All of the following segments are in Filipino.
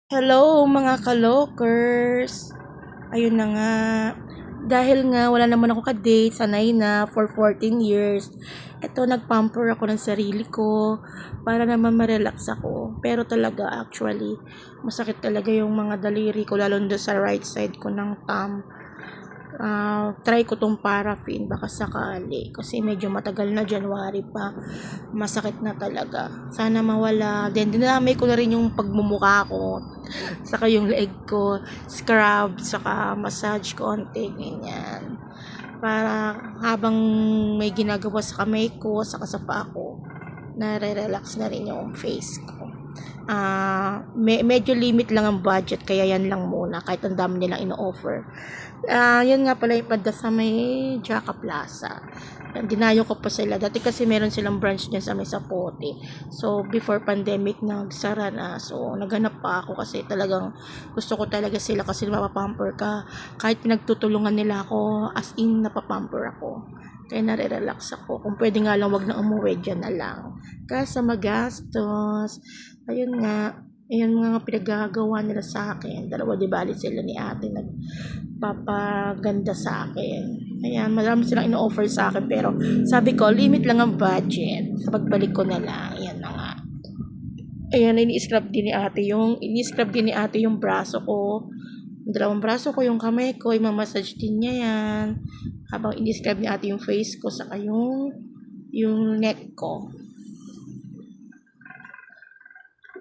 Hello mga kalokers! Ayun na nga, dahil nga wala naman ako ka-date, sanay na for 14 years. Ito, nagpamper ako ng sarili ko para naman ma-relax ako. Pero talaga actually, masakit talaga yung mga daliri ko, lalo na sa right side ko ng thumb. Try ko tong paraffin baka sakali kasi medyo matagal na, January pa, masakit na talaga, sana mawala. Then dinamay ko na rin yung pagmumukha ko, saka yung leg ko, scrub, saka massage konti, ganyan, para habang may ginagawa sa kamay ko, saka sa paa ko, nare-relax na rin yung face ko. Medyo limit lang ang budget, kaya yan lang muna, kahit ang dami nilang ino-offer. Yun nga pala yung pada sa may Jaka Plaza. Dinayo ko pa sila. Dati kasi meron silang branch dyan sa may Sapote. So, before pandemic, nagsara na. So, naghanap pa ako kasi talagang gusto ko talaga sila kasi mapapamper ka. Kahit pinagtutulungan nila ako, as in, napapamper ako. Kaya nare-relax ako. Kung pwede nga lang, wag na umuwi, dyan na lang. Kasi magastos. Ayun nga. Ayun mga pinagagawa nila sa akin. Dalawa, di bali sila ni ate nagpapaganda sa akin. Ayan, marami silang ino-offer sa akin, pero sabi ko, limit lang ang budget. Sa pagbalik ko na lang. Ayan na nga. Ayan, ini-scrub din ni ate yung braso ko. Yung dalawang braso ko, yung kamay ko, i-massage din niya yan. Habang ini-scrub ni ate yung face ko, saka yung neck ko.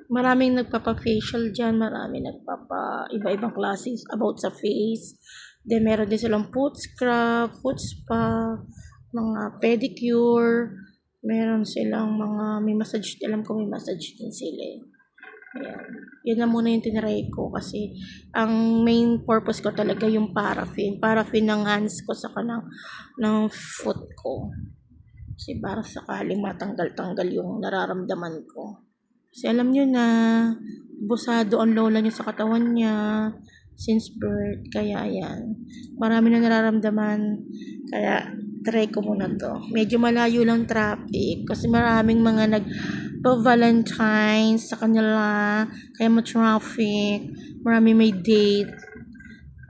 Maraming nagpapa-facial dyan, maraming iba-ibang classes about sa face. Then, meron din silang foot scrub, foot spa, mga pedicure, meron silang may massage, alam ko may massage din sila eh. Ayan. Yun na muna yung tinry ko kasi ang main purpose ko talaga yung paraffin ng hands ko saka ng foot ko. Kasi para sakaling matanggal-tanggal yung nararamdaman ko. Kasi alam nyo na, busado ang lola niya sa katawan niya since birth. Kaya yan, marami na nararamdaman. Kaya try ko muna to. Medyo malayo lang traffic kasi maraming mga nagpa-Valentine's sa kanila. Kaya ma-traffic. Marami may date.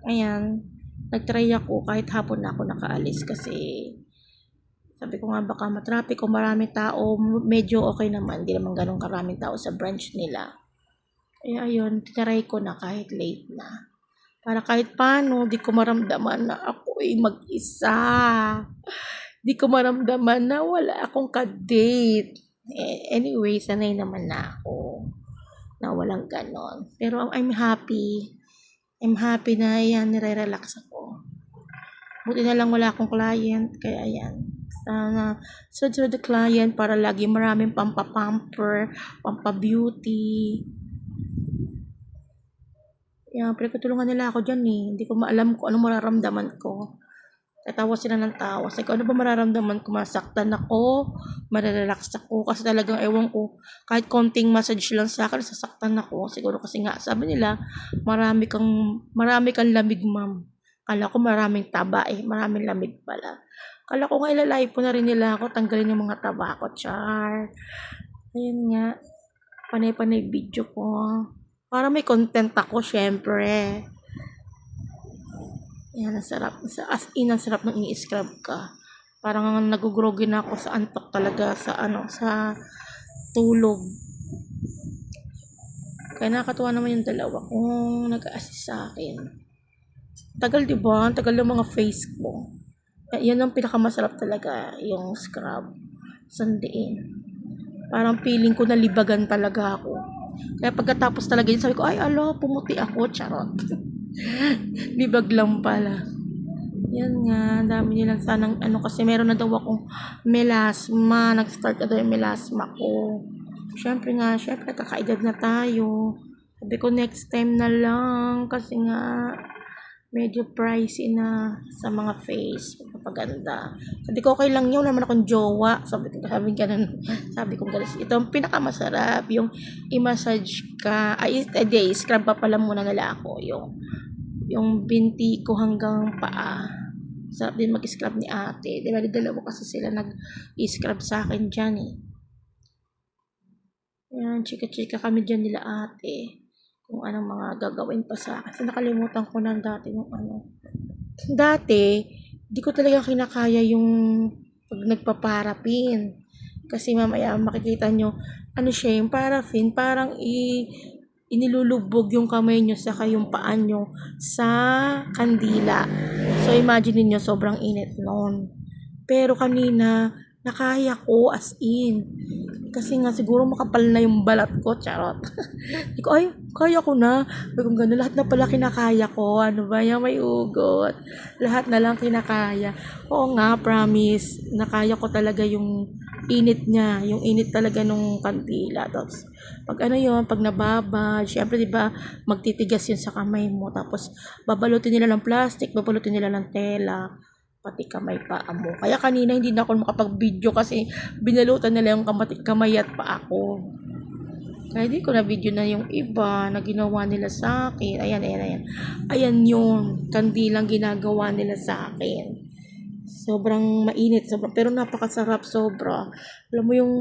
Ayan, nagtry ako kahit hapon na ako nakaalis kasi sabi ko nga baka matraffic o maraming tao, medyo okay naman, hindi naman ganun karaming tao sa branch nila. Kaya ayun, tinaray ko na kahit late na. Para kahit paano, di ko maramdaman na ako ay mag-isa. Di ko maramdaman na wala akong ka-date. Anyway, sanay naman na ako na walang ganon. Pero I'm happy. I'm happy na yan, nire-relax ako. Buti na lang wala akong client, kaya yan. Sana sunod the client para lagi maraming pampapamper, pampabeauty. Yan, pinagtutulungan nila ako dyan eh. Hindi ko maalam kung ano mararamdaman ko. Tatawa sila ng tawa. Sabi ko, ano ba mararamdaman ko? Masaktan ako, marerelax ako. Kasi talagang ewan ko, kahit konting massage lang sa akin, sasaktan ako. Siguro kasi nga, sabi nila, marami kang lamig, ma'am. Kala ko maraming taba eh, maraming lamig pala. Kala ko nga ilalive po na rin nila ako, tanggalin yung mga taba ko, char. Ayun nga, panay-panay video ko. Para may content ako, syempre. Yan, ang sarap. As in, ang sarap ng i-scrub ka. Parang nagugrogi na ako sa antok talaga, sa tulog. Kaya nakakatuwa naman yung dalawa kung nag-assist sa akin. Tagal, diba? Ang tagal ng mga face ko. Yan ang pinakamasarap talaga, yung scrub. Sandiin. Parang feeling ko nalibagan talaga ako. Kaya pagkatapos talaga yun, sabi ko, ay alo, pumuti ako, charot. Libag lang pala. Yan nga, dami nilang sanang kasi meron na daw akong melasma. Nag-start na daw yung melasma ko. Syempre, kakaedad na tayo. Sabi ko next time na lang kasi nga medyo pricey na sa mga face magpapaganda. Sabi ko okay lang yun, wala naman akong jowa. Sabi ko ganun. Sabi ko ganun. Ito ang pinakamasarap, yung i-massage ka. Scrub pa pala muna nila ako. Yung binti ko hanggang paa. Sarap din mag-scrub ni ate. Dalawa kasi sila nag-scrub sa akin dyan eh. Ayan, chika-chika kami dyan nila ate. kung anong mga gagawin pa sa akin. Kasi nakalimutan ko na dati yung ano. Dati, di ko talaga kinakaya yung pag nagpaparapin. Kasi mamaya makikita nyo, ano siya, yung paraffin, parang inilulubog yung kamay nyo saka yung paa nyo sa kandila. So, imagine niyo sobrang init noon. Pero kanina, nakaya ko as in. Kasi nga siguro makapal na yung balat ko, charot. Hindi ko, ay, kaya ko na. Pero kung gano'n, lahat na pala kinakaya ko. Ano ba yan, may ugot. Lahat na lang kinakaya. Oo nga, promise. Nakaya ko talaga yung init niya. Yung init talaga nung kandila. Tapos, pag ano yun, pag nababad, syempre diba, magtitigas yun sa kamay mo. Tapos, babalutin nila ng plastic, babalutin nila ng tela pati kamay pa mo. Kaya kanina hindi na ako makapag-video kasi binalutan nila yung kamay at pa ako. Kaya di ko na video na yung iba na ginawa nila sa akin. Ayan, ayan, ayan. Ayan yun. Kandilang ginagawa nila sa akin. Sobrang mainit. Sobrang, pero napakasarap sobra. Alam mo yung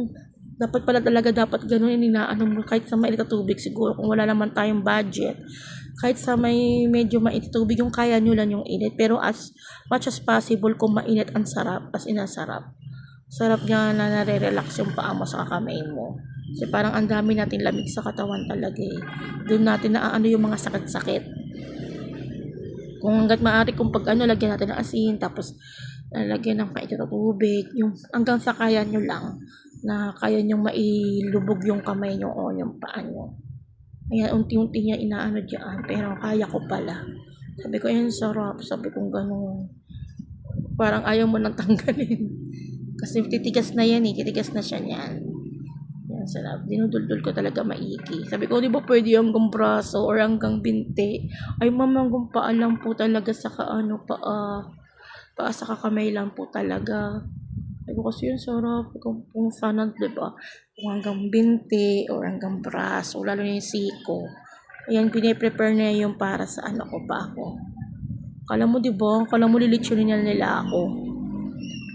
dapat pala talaga dapat ganun inaano mo kahit sa mainit na tubig siguro kung wala naman tayong budget. Kahit sa may medyo mainit na tubig yung kaya nyo lang yung init. Pero as much as possible kung mainit ang sarap. As in ang sarap. Sarap niya na nare-relax yung paa mo sa kamay mo. Kasi parang ang dami natin lamig sa katawan talaga eh. Doon natin naaano yung mga sakit-sakit. Kung hanggat maaari kung pag ano, lagyan natin ng asin, tapos lagyan ng mainit na tubig, yung hanggang sa kaya nyo lang, na kaya nyo mailubog yung kamay nyo o yung paa nyo. Ayan, unti-unti niya inaano dyan, pero kaya ko pala. Sabi ko, ayan, sarap. Sabi ko, gano'n. Parang ayaw mo nang tanggalin. Kasi titigas na yan eh, titigas na siya niyan. Yan, sarap. Dinuduldul ko talaga maigi. Sabi ko, di ba pwede hanggang braso or hanggang binti? Ay, ma'am, hanggang paa lang po talaga sa kaano, paa sa kakamay lang po talaga. Sabi ko kasi yun, sarap. Kung sana, di ba? Kung hanggang binti or hanggang braso, lalo na yung siko. Ayan, piniprepare na yung para sa ano ko ba ako. Kala mo, di ba? Kala mo lilitsunin nila ako.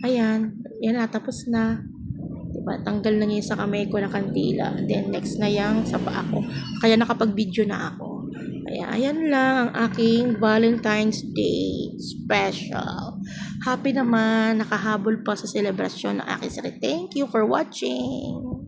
Ayan, yan na, tapos na. Diba, tanggal na niya sa kamay ko na kandila. Then, next na yang sa paa ko. Kaya nakapag-video na ako. Kaya, ayan lang ang aking Valentine's Day special. Happy naman, nakahabol pa sa celebration ng aking sarili. Thank you for watching.